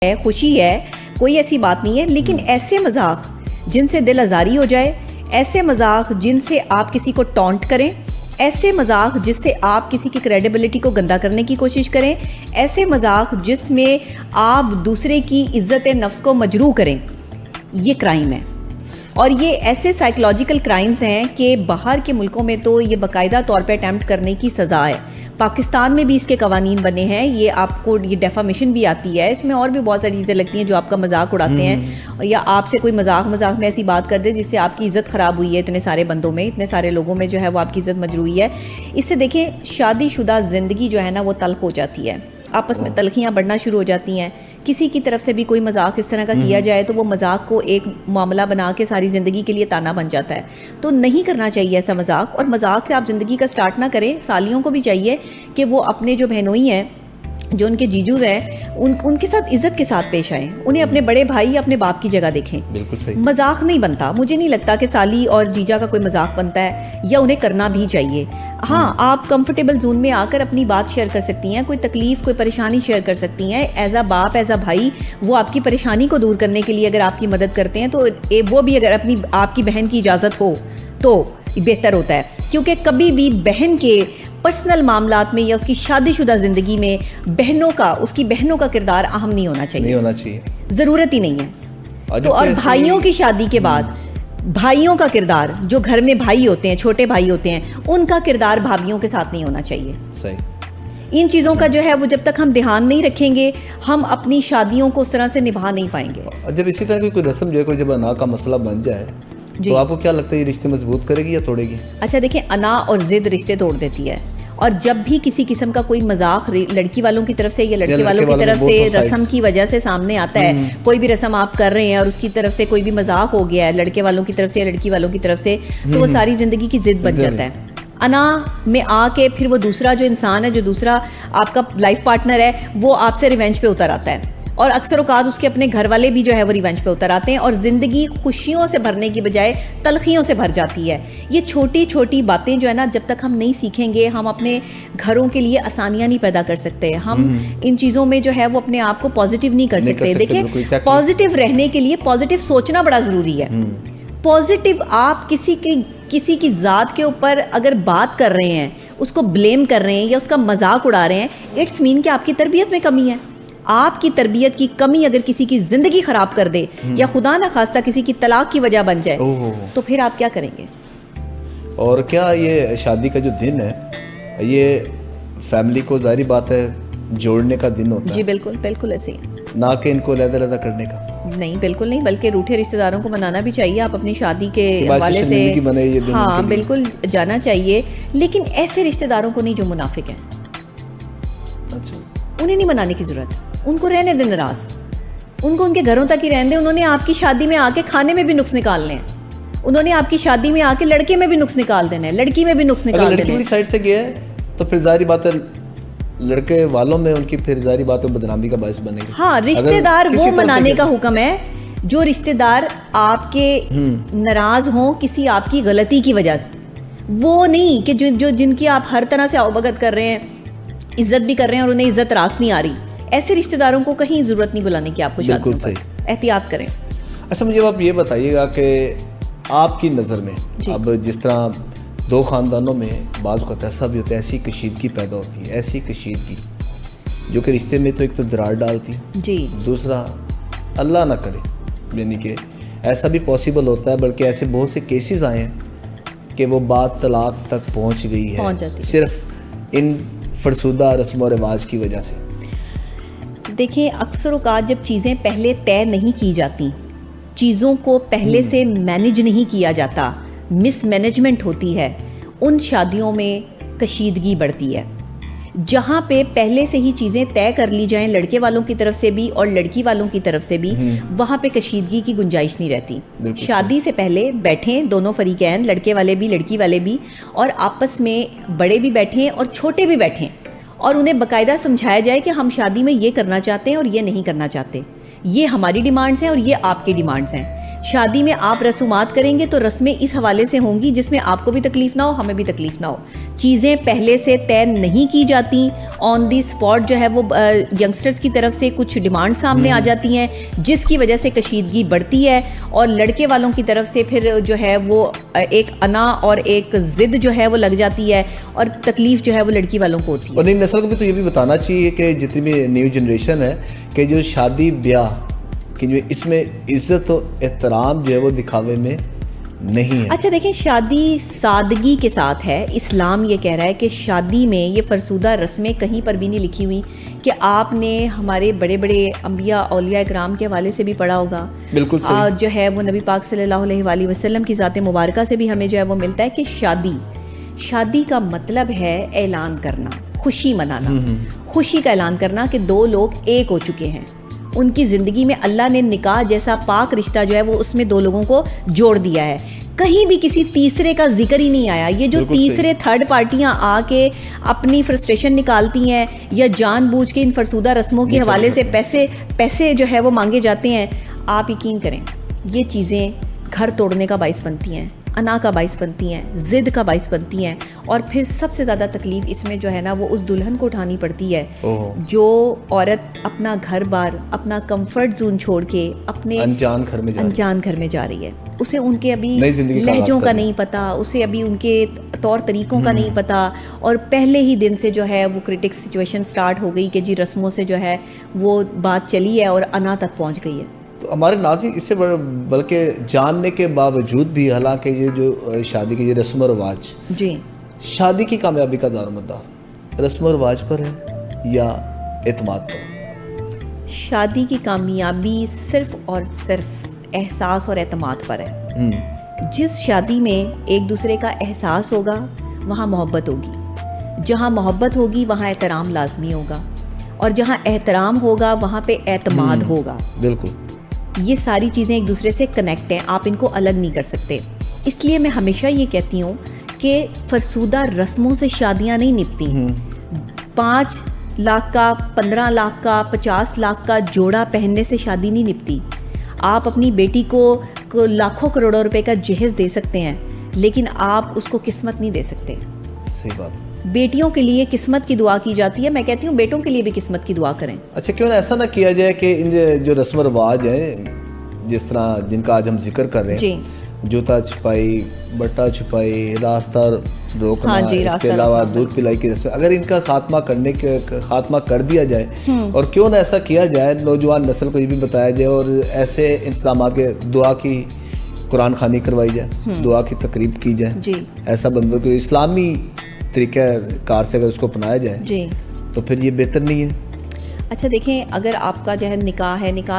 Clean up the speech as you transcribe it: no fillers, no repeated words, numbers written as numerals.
ہے, خوشی ہے, کوئی ایسی بات نہیں ہے, لیکن ایسے مذاق جن سے دل آزاری ہو جائے, ایسے مذاق جن سے آپ کسی کو ٹونٹ کریں, ایسے مذاق جس سے آپ کسی کی کریڈیبلٹی کو گندا کرنے کی کوشش کریں, ایسے مذاق جس میں آپ دوسرے کی عزت نفس کو مجروح کریں, یہ کرائم ہے. اور یہ ایسے سائیکلوجیکل کرائمز ہیں کہ باہر کے ملکوں میں تو یہ باقاعدہ طور پہ اٹیمپٹ کرنے کی سزا ہے. پاکستان میں بھی اس کے قوانین بنے ہیں, یہ آپ کو یہ ڈیفامیشن بھی آتی ہے, اس میں اور بھی بہت ساری چیزیں لگتی ہیں جو آپ کا مذاق اڑاتے ہیں, یا آپ سے کوئی مذاق میں ایسی بات کر دے جس سے آپ کی عزت خراب ہوئی ہے, اتنے سارے بندوں میں, اتنے سارے لوگوں میں جو ہے وہ آپ کی عزت مجروحی ہے. اس سے دیکھیں شادی شدہ زندگی جو ہے نا وہ تلخ ہو جاتی ہے, آپس میں تلخیاں بڑھنا شروع ہو جاتی ہیں. کسی کی طرف سے بھی کوئی مذاق اس طرح کا کیا جائے تو وہ مذاق کو ایک معاملہ بنا کے ساری زندگی کے لیے تانا بن جاتا ہے. تو نہیں کرنا چاہیے ایسا مذاق, اور مذاق سے آپ زندگی کا سٹارٹ نہ کریں. سالیوں کو بھی چاہیے کہ وہ اپنے جو بہنوئی ہیں, جو ان کے جیجوز ہیں, ان کے ساتھ عزت کے ساتھ پیش آئیں, انہیں اپنے بڑے بھائی اپنے باپ کی جگہ دیکھیں. بالکل صحیح. مذاق نہیں بنتا, مجھے نہیں لگتا کہ سالی اور جیجا کا کوئی مذاق بنتا ہے, یا انہیں کرنا بھی چاہیے. ہاں, آپ کمفرٹیبل زون میں آ کر اپنی بات شیئر کر سکتی ہیں, کوئی تکلیف کوئی پریشانی شیئر کر سکتی ہیں. ایز اے باپ ایز اے بھائی وہ آپ کی پریشانی کو دور کرنے کے لیے اگر آپ کی مدد کرتے ہیں تو وہ بھی اگر آپ کی بہن کی اجازت ہو تو بہتر ہوتا ہے. کیونکہ کبھی بھی بہن کے پرسنل معاملات میں یا اس کی شادی شدہ زندگی میں اس کی بہنوں کا کردار اہم نہیں ہونا چاہیے, ضرورت ہی نہیں ہے. تو اور بھائیوں کی شادی کے بعد بھائیوں کا کردار, جو گھر میں بھائی ہوتے ہیں, چھوٹے بھائی ہوتے ہیں, ان کا کردار بھابھیوں کے ساتھ نہیں ہونا چاہیے. صحیح. ان چیزوں کا جو ہے وہ جب تک ہم دھیان نہیں رکھیں گے ہم اپنی شادیوں کو اس طرح سے نبھا نہیں پائیں گے. جب اسی طرح کی کوئی رسم جو ہے کوئی جب انا کا مسئلہ بن جائے تو آپ کو کیا لگتا ہے یہ رشتے مضبوط کرے گی یا توڑے گی؟ اچھا دیکھیں, انا اور ضد رشتے توڑ دیتی ہے, اور جب بھی کسی قسم کا کوئی مذاق لڑکی والوں کی طرف سے یا لڑکے والوں کی طرف سے رسم کی وجہ سے سامنے آتا ہے, کوئی بھی رسم آپ کر رہے ہیں اور اس کی طرف سے کوئی بھی مذاق ہو گیا ہے لڑکے والوں کی طرف سے یا لڑکی والوں کی طرف سے, تو وہ ساری زندگی کی ضد بن جاتا ہے. انا میں آ کے پھر وہ دوسرا جو انسان ہے, جو دوسرا آپ کا لائف پارٹنر ہے, وہ آپ سے ریونج پہ اتر آتا ہے, اور اکثر اوقات اس کے اپنے گھر والے بھی جو ہے وہ ریونج پہ اتر آتے ہیں, اور زندگی خوشیوں سے بھرنے کی بجائے تلخیوں سے بھر جاتی ہے. یہ چھوٹی چھوٹی باتیں جو ہے نا, جب تک ہم نہیں سیکھیں گے ہم اپنے گھروں کے لیے آسانیاں نہیں پیدا کر سکتے. ہم ان چیزوں میں جو ہے وہ اپنے آپ کو پازیٹیو نہیں کر سکتے. دیکھیں, پازیٹیو رہنے کے لیے پازیٹیو سوچنا بڑا ضروری ہے. پازیٹیو آپ کسی کی ذات کے اوپر اگر بات کر رہے ہیں, اس کو بلیم کر رہے ہیں یا اس کا مذاق اڑا رہے ہیں, اٹس مین کہ آپ کی تربیت میں کمی ہے. آپ کی تربیت کی کمی اگر کسی کی زندگی خراب کر دے یا خدا نہ خواستہ کسی کی طلاق کی وجہ بن جائے تو پھر آپ کیا کریں گے؟ اور کیا یہ شادی کا جو دن ہے یہ فیملی کو ظاہری بات ہے جوڑنے کا دن ہوتا ہے؟ جی بالکل, بالکل ایسے ہی, نہ کہ ان کو علیحدہ کرنے کا. نہیں, بالکل نہیں, بلکہ روٹھے رشتہ داروں کو منانا بھی چاہیے. آپ اپنی شادی کے حوالے سے ہاں بالکل جانا چاہیے, لیکن ایسے رشتہ داروں کو نہیں جو منافق ہیں. اچھا, انہیں نہیں منانے کی ضرورت, ان کو رہنے دیں ناراض, ان کو ان کے گھروں تک ہی رہنے دیں. انہوں نے آپ کی شادی میں آ کے کھانے میں بھی نقص نکالنے ہیں, انہوں نے آپ کی شادی میں آ کے لڑکے میں بھی نقص نکال دینا ہے, لڑکی میں بھی نقص نکال دینا ہے. لڑکی والی سائڈ سے گیا ہے تو پھر ظاہری بات ہے لڑکے والوں میں ان کی پھر ظاہری بات ہے بدنامی کا باعث بنے گی. ہاں, رشتہ دار وہ منانے کا حکم ہے جو رشتہ دار آپ کے ناراض ہوں کسی آپ کی غلطی کی وجہ سے, وہ نہیں کہ جن کی آپ ہر طرح سے اوبگت کر رہے ہیں, عزت بھی کر رہے ہیں اور انہیں عزت راست نہیں آ رہی. ایسے رشتہ داروں کو کہیں ضرورت نہیں بلانے کی آپ کو شادی پر. احتیاط کریں. اچھا, مجھے آپ یہ بتائیے گا کہ آپ کی نظر میں اب جس طرح دو خاندانوں میں بعض اوقات ایسا بھی ہوتا ہے, ایسی کشیدگی پیدا ہوتی ہے, ایسی کشیدگی جو کہ رشتے میں تو ایک تو درار ڈالتی ہے جی, دوسرا اللہ نہ کرے یعنی کہ ایسا بھی پاسبل ہوتا ہے, بلکہ ایسے بہت سے کیسز آئے ہیں کہ وہ بات طلاق تک پہنچ گئی ہے صرف ان فرسودہ رسم و رواج کی وجہ سے. دیکھیں, اکثر اوقات جب چیزیں پہلے طے نہیں کی جاتی, چیزوں کو پہلے سے مینج نہیں کیا جاتا, مس مینجمنٹ ہوتی ہے, ان شادیوں میں کشیدگی بڑھتی ہے. جہاں پہ پہلے سے ہی چیزیں طے کر لی جائیں لڑکے والوں کی طرف سے بھی اور لڑکی والوں کی طرف سے بھی, وہاں پہ کشیدگی کی گنجائش نہیں رہتی. شادی سے پہلے بیٹھیں دونوں فریقین, لڑکے والے بھی لڑکی والے بھی, اور آپس میں بڑے بھی بیٹھیں اور چھوٹے بھی بیٹھیں, اور انہیں باقاعدہ سمجھایا جائے کہ ہم شادی میں یہ کرنا چاہتے ہیں اور یہ نہیں کرنا چاہتے, یہ ہماری ڈیمانڈز ہیں اور یہ آپ کی ڈیمانڈز ہیں. شادی میں آپ رسومات کریں گے تو رسمیں اس حوالے سے ہوں گی جس میں آپ کو بھی تکلیف نہ ہو, ہمیں بھی تکلیف نہ ہو. چیزیں پہلے سے طے نہیں کی جاتی, آن دی اسپاٹ جو ہے وہ ینگسٹرز کی طرف سے کچھ ڈیمانڈ سامنے آ جاتی ہیں جس کی وجہ سے کشیدگی بڑھتی ہے, اور لڑکے والوں کی طرف سے پھر جو ہے وہ ایک انا اور ایک ضد جو ہے وہ لگ جاتی ہے, اور تکلیف جو ہے وہ لڑکی والوں کو ہوتی ہے. اور نئی نسل کو بھی تو یہ بھی بتانا چاہیے کہ جتنی بھی نیو جنریشن ہے کہ جو شادی بیاہ کہ جو اس میں عزت و احترام جو ہے وہ دکھاوے میں نہیں ہے. اچھا دیکھیں, شادی سادگی کے ساتھ ہے. اسلام یہ کہہ رہا ہے کہ شادی میں یہ فرسودہ رسمیں کہیں پر بھی نہیں لکھی ہوئی کہ آپ نے ہمارے بڑے بڑے انبیاء اولیاء اکرام کے حوالے سے بھی پڑھا ہوگا, بالکل صحیح, جو ہے وہ نبی پاک صلی اللہ علیہ وآلہ وسلم کی ذات مبارکہ سے بھی ہمیں جو ہے وہ ملتا ہے کہ شادی کا مطلب ہے اعلان کرنا, خوشی منانا, خوشی کا اعلان کرنا کہ دو لوگ ایک ہو چکے ہیں. ان کی زندگی میں اللہ نے نکاح جیسا پاک رشتہ جو ہے وہ اس میں دو لوگوں کو جوڑ دیا ہے. کہیں بھی کسی تیسرے کا ذکر ہی نہیں آیا. یہ جو تیسرے تھرڈ پارٹیاں آ کے اپنی فرسٹریشن نکالتی ہیں یا جان بوجھ کے ان فرسودہ رسموں کے حوالے سے پیسے جو ہے وہ مانگے جاتے ہیں, آپ یقین کریں یہ چیزیں گھر توڑنے کا باعث بنتی ہیں, انا کا باعث بنتی ہیں, ضد کا باعث بنتی ہیں, اور پھر سب سے زیادہ تکلیف اس میں جو ہے نا وہ اس دلہن کو اٹھانی پڑتی ہے جو عورت اپنا گھر بار, اپنا کمفرٹ زون چھوڑ کے اپنے انجان گھر میں جا رہی ہے. اسے ان کے ابھی لہجوں کا نہیں پتا, اسے ابھی ان کے طور طریقوں کا نہیں پتا, اور پہلے ہی دن سے جو ہے وہ کرٹک سچویشن سٹارٹ ہو گئی کہ جی رسموں سے جو ہے وہ بات چلی ہے اور انا تک پہنچ گئی ہے. تو ہمارے ناظرین اس سے بلکہ جاننے کے باوجود بھی حالانکہ یہ جو شادی کے یہ رسم و رواج, جی شادی کی کامیابی کا دار مدار رسم و رواج پر ہے یا اعتماد پر؟ شادی کی کامیابی صرف اور صرف احساس اور اعتماد پر ہے. جس شادی میں ایک دوسرے کا احساس ہوگا وہاں محبت ہوگی, جہاں محبت ہوگی وہاں احترام لازمی ہوگا, اور جہاں احترام ہوگا وہاں پہ اعتماد ہوگا. بالکل, یہ ساری چیزیں ایک دوسرے سے کنیکٹ ہیں, آپ ان کو الگ نہیں کر سکتے. اس لیے میں ہمیشہ یہ کہتی ہوں کہ فرسودہ رسموں سے شادیاں نہیں نپتی. 5 لاکھ کا, 15 لاکھ کا, 50 لاکھ کا جوڑا پہننے سے شادی نہیں نپتی. آپ اپنی بیٹی کو لاکھوں کروڑوں روپے کا جہیز دے سکتے ہیں لیکن آپ اس کو قسمت نہیں دے سکتے. صحیح بات. بیٹیوں کے لیے قسمت کی دعا کی جاتی ہے, میں کہتی ہوں بیٹوں کے لیے بھی قسمت کی دعا کریں. اچھا کیوں نہ ایسا نہ کیا جائے کہ ان جو رسم و رواج ہیں جس طرح جن کا آج ہم ذکر کر رہے ہیں, جی, جوتا چھپائی, بٹا چھپائی, راستہ روکنا, اس کے علاوہ دودھ پلائی کی رسمیں, اگر ان کا خاتمہ کر دیا جائے, اور کیوں نہ ایسا کیا جائے, نوجوان نسل کو یہ بھی بتایا جائے اور ایسے انتظامات کے دعا کی قرآن خوانی کروائی جائے, دعا کی تقریب کی جائے, جی, ایسا بندوں کو اسلامی طریقہ کار سے اگر اس کو اپنایا جائے جی, تو پھر یہ بہتر نہیں ہے. اچھا دیکھیں, اگر آپ کا جو ہے نکاح